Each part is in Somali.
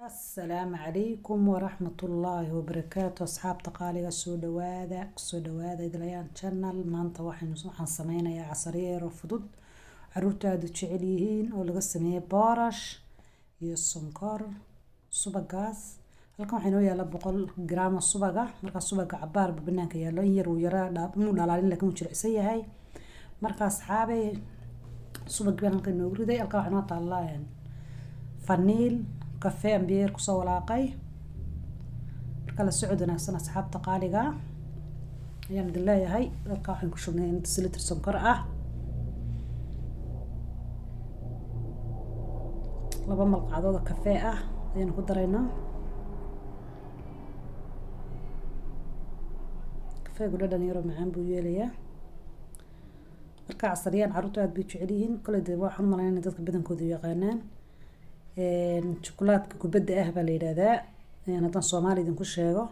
السلام عليكم ورحمة الله وبركاته أصحاب تقاليga soo dhawaada idlayaan channel maanta waxaan sameynayaa casariyo yar fudud caruurta aad u jecel yihiin oo laga sameeyay boorash iyo sonkor subagaas halkan waxaa inoo yaala 100 gram subaga marka subaga cabaar banaanka yaalo in yar uu yaraa inuu dhalaalin laakiin uu jilicsan yahay marka asxaabay subag baan halkan inoo riday halkan waxaa inoo taalaa faniil كافيه أمبير كسو ولاقي كلا سعود نفسنا أصحاب تقاليقا يعني دلايا هاي القاحن كشوفنا سلتر سكر لبا ملقعدودا كافيه يعني كدرينا كافيه قدادا نيرو معان بو يليا marka casariyaan caruurta aad bay jecelihiin kala dib waxaan maleynaa dadka badankooda yaqaanaan شوكولاتة كوبدة أهبل لهذا يعني هذا الصومالي دين كل شيء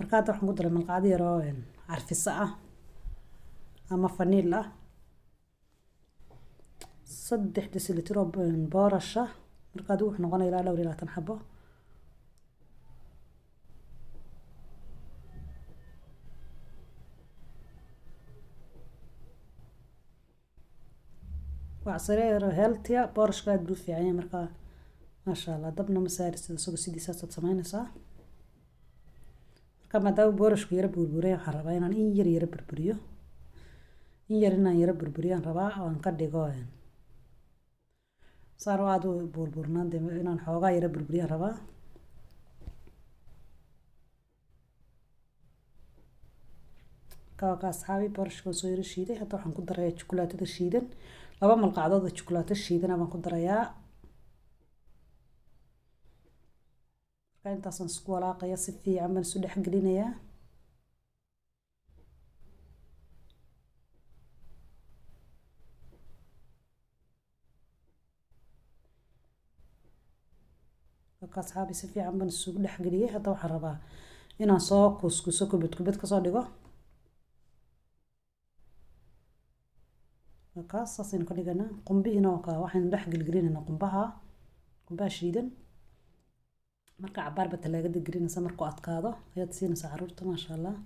مركات راح نقدر من القاعدة يراين عارف الساعة أما فانيلا صدح دسلتر بارشة مركات روح نغني إلى لوري لا تنحبه وعصير هيلتيا بارش قاعد بوفي يعني مركات ما شاء الله دبنا مسارس سوق سيدي ساسة سمينسا كما داو بورشku yara burburiyo waxaan rabaa inaan in yar burburiyo inaan yara burburiyaan rabaa oo aan ka dhigo saar aad u burburnaan inaan xoogaa yara burburiyaan rabaa ka asxaabi borshku soo yara shiiday hadda waxaan ku darayaa chocolate shiidan 2 malqacdood oo chocolate shiidan aan ku darayaa intaas aan isku walaaqaya si fiican baan isu dhex gelinayaa asxaabi si fiican baan isu dhex geliyay hadda waxaan rabaa inaan soo kuskuso kubad ka soo dhigo kaasaasin ka dhigana qumbihiina waxaan dhex gelgelinayna qumbaha shiidan marka cabaar ba talaagada gelinaysa markuu adkaado ayaad siinaysaa caruurta ma sha Allah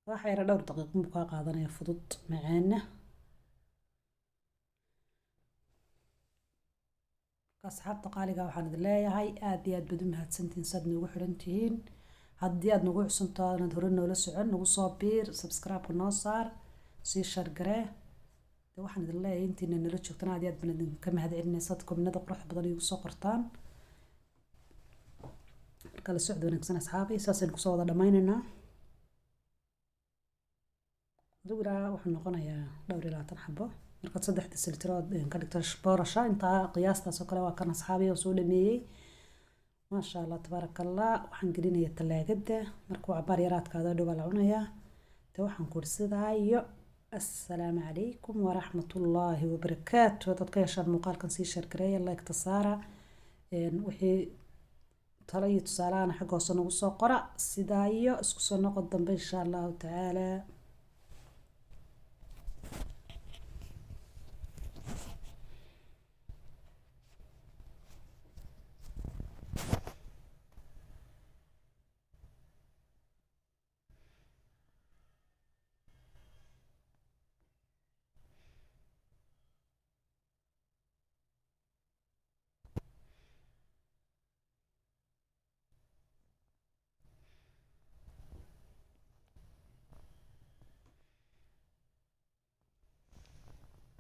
waxa yar dhowr daqiiqo buu ka qaadanaya fudud macaana asxaabta qaaliga waxaan idin leeyahay aad iyo aad bad u mahadsantiin sad noogu xirantihiin haddii aad nagu cusubtaan aad hore noola socon nagu soo biir subscribe noo saar sii share garee waxaan idin leeyahay intiina nala joogtaan aad iyo aad baan ka mahadcelinaysaa koobnada qurux badan igu soo qortaan kala socod wanaagsan asxaabi saasaan ku soo wada dhameynaynaa dugura wuxuu noqonayaa dhowr iyo 20 xabo marka 3 desilitro ka dhigto boorasha inta qiyaastaas oo kale waa kan asxaabi oo soo dhameeyay ma sha Allah tabarakallah waxaan gelinayaa talaagada markuu cabaar yaraadkaada dhow la cunayaa waxaan kursidaa iyo السلام عليكم ورحمة الله وبركاته تتكيشان مقالكن سي شركرية لايك تسارة وحي طليت سالانا حقو سنو سو قرأ سيدايو اسكو سنو قدام إن شاء الله تعالى